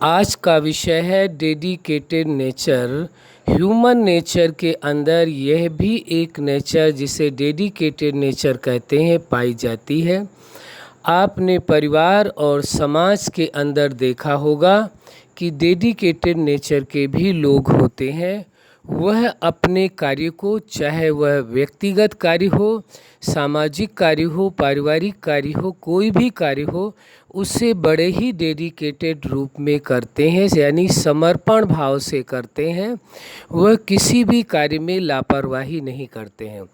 आज का विषय है डेडिकेटेड नेचर। ह्यूमन नेचर के अंदर यह भी एक नेचर जिसे डेडिकेटेड नेचर कहते हैं पाई जाती है। आपने परिवार और समाज के अंदर देखा होगा कि डेडिकेटेड नेचर के भी लोग होते हैं। वह अपने कार्य को, चाहे वह व्यक्तिगत कार्य हो, सामाजिक कार्य हो, पारिवारिक कार्य हो, कोई भी कार्य हो, उसे बड़े ही डेडिकेटेड रूप में करते हैं, यानी समर्पण भाव से करते हैं। वह किसी भी कार्य में लापरवाही नहीं करते हैं।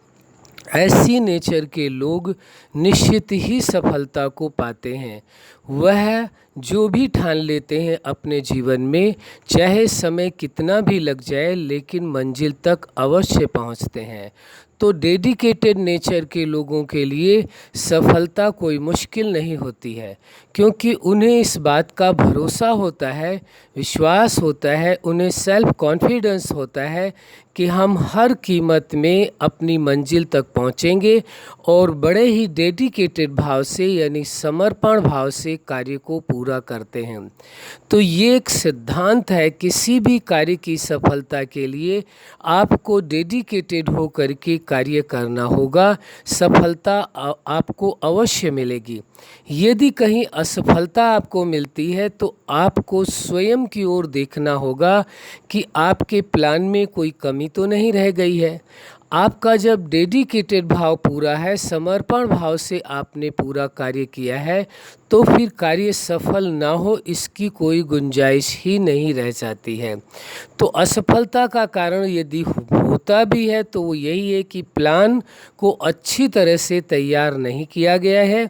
ऐसी नेचर के लोग निश्चित ही सफलता को पाते हैं। वह जो भी ठान लेते हैं अपने जीवन में, चाहे समय कितना भी लग जाए, लेकिन मंजिल तक अवश्य पहुंचते हैं। तो डेडिकेटेड नेचर के लोगों के लिए सफलता कोई मुश्किल नहीं होती है, क्योंकि उन्हें इस बात का भरोसा होता है, विश्वास होता है, उन्हें सेल्फ कॉन्फिडेंस होता है कि हम हर कीमत में अपनी मंजिल तक पहुंचेंगे और बड़े ही डेडिकेटेड भाव से, यानी समर्पण भाव से कार्य को पूरा करते हैं। तो ये एक सिद्धांत है, किसी भी कार्य की सफलता के लिए आपको डेडिकेटेड होकर के कार्य करना होगा। सफलता आपको अवश्य मिलेगी। यदि कहीं असफलता आपको मिलती है तो आपको स्वयं की ओर देखना होगा कि आपके प्लान में कोई कमी तो नहीं रह गई है। आपका जब डेडिकेटेड भाव पूरा है, समर्पण भाव से आपने पूरा कार्य किया है, तो फिर कार्य सफल ना हो इसकी कोई गुंजाइश ही नहीं रह जाती है। तो असफलता का कारण यदि होता भी है तो वो यही है कि प्लान को अच्छी तरह से तैयार नहीं किया गया है,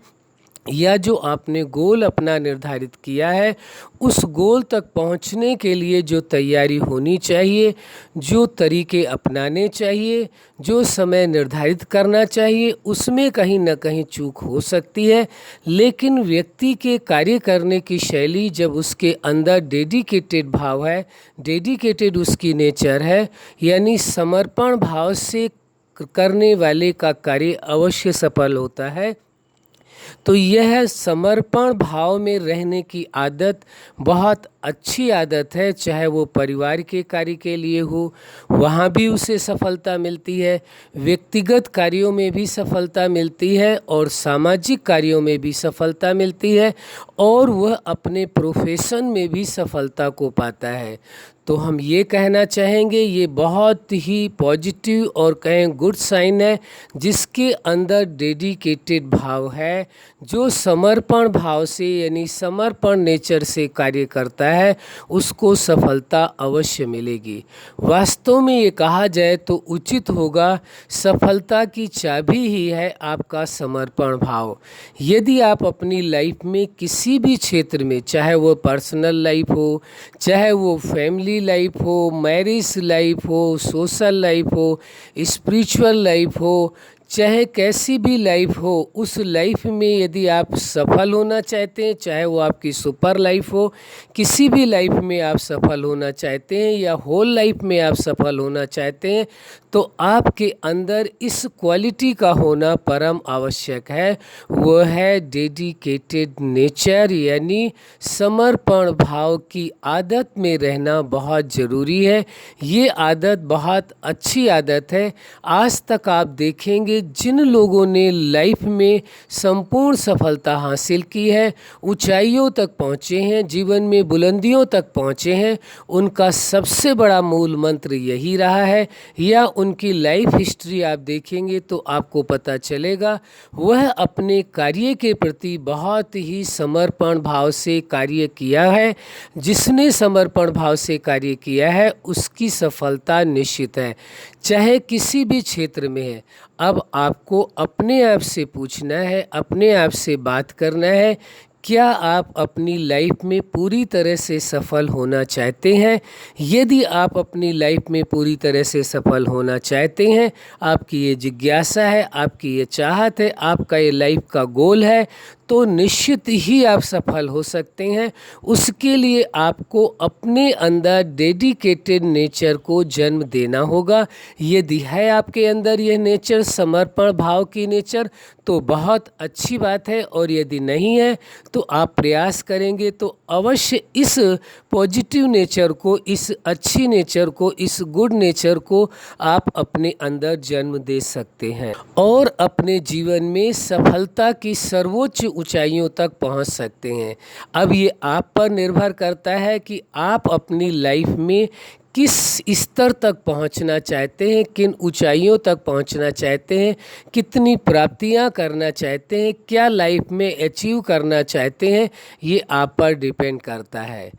या जो आपने गोल अपना निर्धारित किया है उस गोल तक पहुंचने के लिए जो तैयारी होनी चाहिए, जो तरीके अपनाने चाहिए, जो समय निर्धारित करना चाहिए, उसमें कहीं ना कहीं चूक हो सकती है। लेकिन व्यक्ति के कार्य करने की शैली, जब उसके अंदर डेडिकेटेड भाव है, डेडिकेटेड उसकी नेचर है, यानी समर्पण भाव से करने वाले का कार्य अवश्य सफल होता है। तो यह समर्पण भाव में रहने की आदत बहुत अच्छी आदत है। चाहे वो परिवार के कार्य के लिए हो, वहाँ भी उसे सफलता मिलती है, व्यक्तिगत कार्यों में भी सफलता मिलती है और सामाजिक कार्यों में भी सफलता मिलती है, और वह अपने प्रोफेशन में भी सफलता को पाता है। तो हम ये कहना चाहेंगे, ये बहुत ही पॉजिटिव और कहें गुड साइन है, जिसके अंदर डेडिकेटेड भाव है, जो समर्पण भाव से, यानी समर्पण नेचर से कार्य करता है, उसको सफलता अवश्य मिलेगी। वास्तव में ये कहा जाए तो उचित होगा, सफलता की चाबी ही है आपका समर्पण भाव। यदि आप अपनी लाइफ में किसी भी क्षेत्र में, चाहे वो पर्सनल लाइफ हो, चाहे वो फैमिली लाइफ हो, मैरिज लाइफ हो, सोशल लाइफ हो, स्पिरिचुअल लाइफ हो, चाहे कैसी भी लाइफ हो, उस लाइफ में यदि आप सफल होना चाहते हैं, चाहे वो आपकी सुपर लाइफ हो, किसी भी लाइफ में आप सफल होना चाहते हैं या होल लाइफ में आप सफल होना चाहते हैं, तो आपके अंदर इस क्वालिटी का होना परम आवश्यक है। वह है डेडिकेटेड नेचर, यानी समर्पण भाव की आदत में रहना बहुत ज़रूरी है। ये आदत बहुत अच्छी आदत है। आज तक आप देखेंगे जिन लोगों ने लाइफ में संपूर्ण सफलता हासिल की है, ऊंचाइयों तक पहुँचे हैं, जीवन में बुलंदियों तक पहुँचे हैं, उनका सबसे बड़ा मूल मंत्र यही रहा है। या उनकी लाइफ हिस्ट्री आप देखेंगे तो आपको पता चलेगा, वह अपने कार्य के प्रति बहुत ही समर्पण भाव से कार्य किया है। जिसने समर्पण भाव से कार्य किया है उसकी सफलता निश्चित है, चाहे किसी भी क्षेत्र में है। अब आपको अपने आप से पूछना है, अपने आप से बात करना है, क्या आप अपनी लाइफ में पूरी तरह से सफल होना चाहते हैं? यदि आप अपनी लाइफ में पूरी तरह से सफल होना चाहते हैं, आपकी ये जिज्ञासा है, आपकी ये चाहत है, आपका ये लाइफ का गोल है, तो निश्चित ही आप सफल हो सकते हैं। उसके लिए आपको अपने अंदर डेडिकेटेड नेचर को जन्म देना होगा। यदि है आपके अंदर यह नेचर, समर्पण भाव की नेचर, तो बहुत अच्छी बात है, और यदि नहीं है तो आप प्रयास करेंगे तो अवश्य इस पॉजिटिव नेचर को, इस अच्छी नेचर को, इस गुड नेचर को आप अपने अंदर जन्म दे सकते हैं और अपने जीवन में सफलता की सर्वोच्च ऊंचाइयों तक पहुंच सकते हैं। अब ये आप पर निर्भर करता है कि आप अपनी लाइफ में किस स्तर तक पहुंचना चाहते हैं, किन ऊंचाइयों तक पहुंचना चाहते हैं, कितनी प्राप्तियां करना चाहते हैं, क्या लाइफ में अचीव करना चाहते हैं, ये आप पर डिपेंड करता है।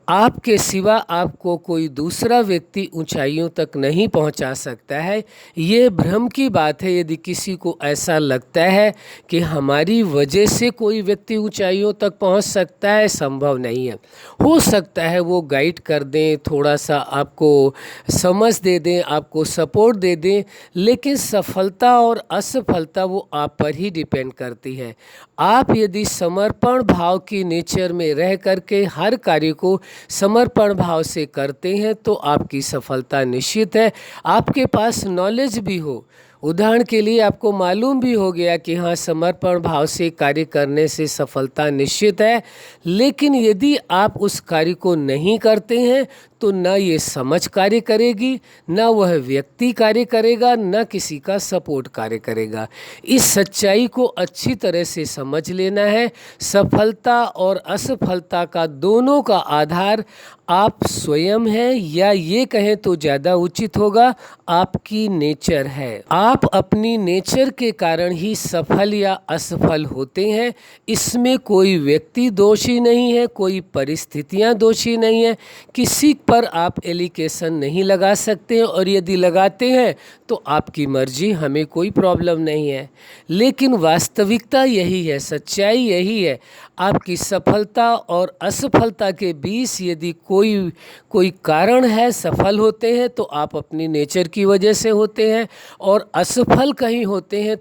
आपके सिवा आपको कोई दूसरा व्यक्ति ऊंचाइयों तक नहीं पहुंचा सकता है। ये भ्रम की बात है। यदि किसी को ऐसा लगता है कि हमारी वजह से कोई व्यक्ति ऊंचाइयों तक पहुंच सकता है, संभव नहीं है। हो सकता है वो गाइड कर दें, थोड़ा सा आपको समझ दे दें, आपको सपोर्ट दे दें, लेकिन सफलता और असफलता वो आप पर ही डिपेंड करती है। आप यदि समर्पण भाव की नेचर में रह करके हर कार्य को समर्पण भाव से करते हैं तो आपकी सफलता निश्चित है। आपके पास नॉलेज भी हो, उदाहरण के लिए आपको मालूम भी हो गया कि हाँ, समर्पण भाव से कार्य करने से सफलता निश्चित है, लेकिन यदि आप उस कार्य को नहीं करते हैं तो न ये समझ कार्य करेगी, न वह व्यक्ति कार्य करेगा, न किसी का सपोर्ट कार्य करेगा। इस सच्चाई को अच्छी तरह से समझ लेना है। सफलता और असफलता का दोनों का आधार आप स्वयं हैं, या ये कहें तो ज़्यादा उचित होगा, आपकी नेचर है। आप अपनी नेचर के कारण ही सफल या असफल होते हैं। इसमें कोई व्यक्ति दोषी नहीं है, कोई परिस्थितियां दोषी नहीं है। किसी पर आप एलिगेशन नहीं लगा सकते हैं, और यदि लगाते हैं तो आपकी मर्जी, हमें कोई प्रॉब्लम नहीं है। लेकिन वास्तविकता यही है, सच्चाई यही है। आपकी सफलता और असफलता के बीच यदि कोई कारण है, सफल होते हैं तो आप अपनी नेचर की वजह से होते हैं, और असफल कहीं होते हैं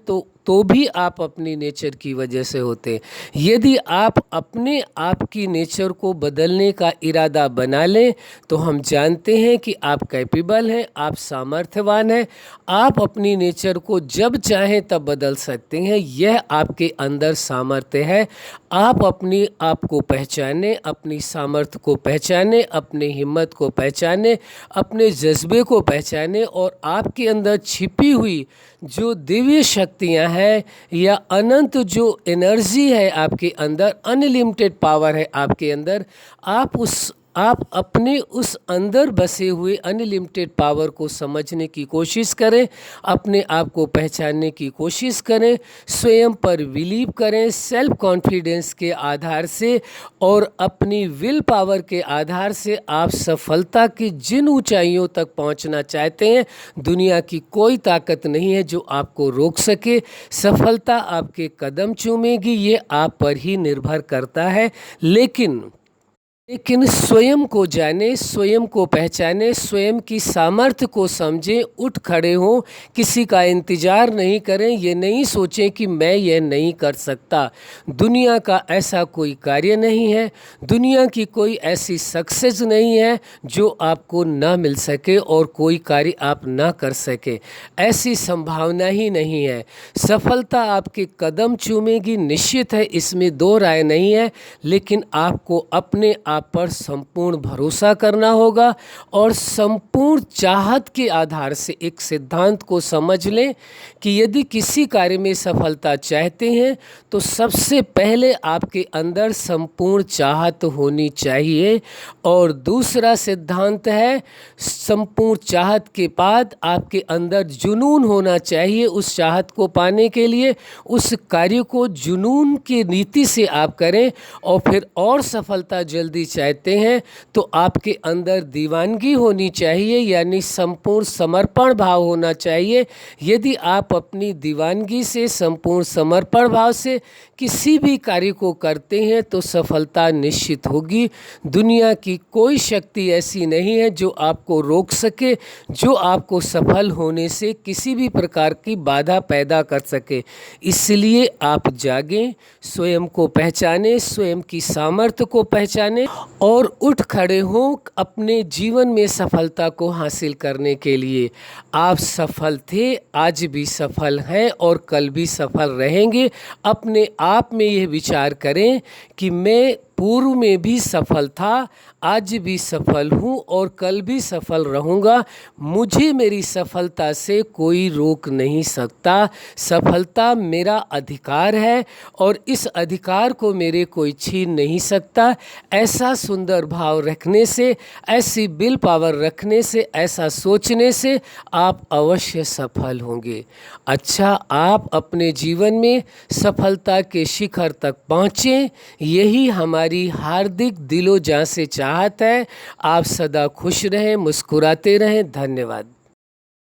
तो भी आप अपनी नेचर की वजह से होते हैं। यदि आप अपने आप की नेचर को बदलने का इरादा बना लें तो हम जानते हैं कि आप कैपेबल हैं, आप सामर्थ्यवान हैं। आप अपनी नेचर को जब चाहें तब बदल सकते हैं। यह आपके अंदर सामर्थ्य है। आप अपनी आप को पहचाने, अपनी सामर्थ्य को पहचाने, अपनी हिम्मत को पहचाने, अपने जज्बे को पहचाने, और आपके अंदर छिपी हुई जो दिव्य शक्तियां हैं या अनंत जो एनर्जी है आपके अंदर, अनलिमिटेड पावर है आपके अंदर, आप अपने उस अंदर बसे हुए अनलिमिटेड पावर को समझने की कोशिश करें, अपने आप को पहचानने की कोशिश करें, स्वयं पर बिलीव करें, सेल्फ कॉन्फिडेंस के आधार से और अपनी विल पावर के आधार से आप सफलता की जिन ऊंचाइयों तक पहुंचना चाहते हैं, दुनिया की कोई ताकत नहीं है जो आपको रोक सके। सफलता आपके कदम चूमेगी, ये आप पर ही निर्भर करता है। लेकिन स्वयं को जाने, स्वयं को पहचाने, स्वयं की सामर्थ्य को समझें, उठ खड़े हों, किसी का इंतज़ार नहीं करें, ये नहीं सोचें कि मैं ये नहीं कर सकता। दुनिया का ऐसा कोई कार्य नहीं है, दुनिया की कोई ऐसी सक्सेस नहीं है जो आपको ना मिल सके और कोई कार्य आप ना कर सके, ऐसी संभावना ही नहीं है। सफलता आपके कदम चूमेगी, निश्चित है, इसमें दो राय नहीं है, लेकिन आपको अपने आप पर संपूर्ण भरोसा करना होगा और संपूर्ण चाहत के आधार से एक सिद्धांत को समझ लें कि यदि किसी कार्य में सफलता चाहते हैं तो सबसे पहले आपके अंदर संपूर्ण चाहत होनी चाहिए, और दूसरा सिद्धांत है संपूर्ण चाहत के बाद आपके अंदर जुनून होना चाहिए। उस चाहत को पाने के लिए उस कार्य को जुनून की नीति से आप करें और फिर और सफलता जल्दी चाहते हैं तो आपके अंदर दीवानगी होनी चाहिए, यानी संपूर्ण समर्पण भाव होना चाहिए। यदि आप अपनी दीवानगी से, संपूर्ण समर्पण भाव से किसी भी कार्य को करते हैं तो सफलता निश्चित होगी। दुनिया की कोई शक्ति ऐसी नहीं है जो आपको रोक सके, जो आपको सफल होने से किसी भी प्रकार की बाधा पैदा कर सके। इसलिए आप जागें, स्वयं को पहचानें, स्वयं की सामर्थ्य को पहचानें और उठ खड़े हों अपने जीवन में सफलता को हासिल करने के लिए। आप सफल थे, आज भी सफल हैं और कल भी सफल रहेंगे। अपने आप में यह विचार करें कि मैं पूर्व में भी सफल था, आज भी सफल हूँ और कल भी सफल रहूँगा। मुझे मेरी सफलता से कोई रोक नहीं सकता। सफलता मेरा अधिकार है और इस अधिकार को मेरे कोई छीन नहीं सकता। ऐसा सुंदर भाव रखने से, ऐसी विल पावर रखने से, ऐसा सोचने से आप अवश्य सफल होंगे। अच्छा, आप अपने जीवन में सफलता के शिखर तक पहुँचें, यही हमारी हार्दिक दिलो जान से चाहत है। आप सदा खुश रहें, मुस्कुराते रहें। धन्यवाद।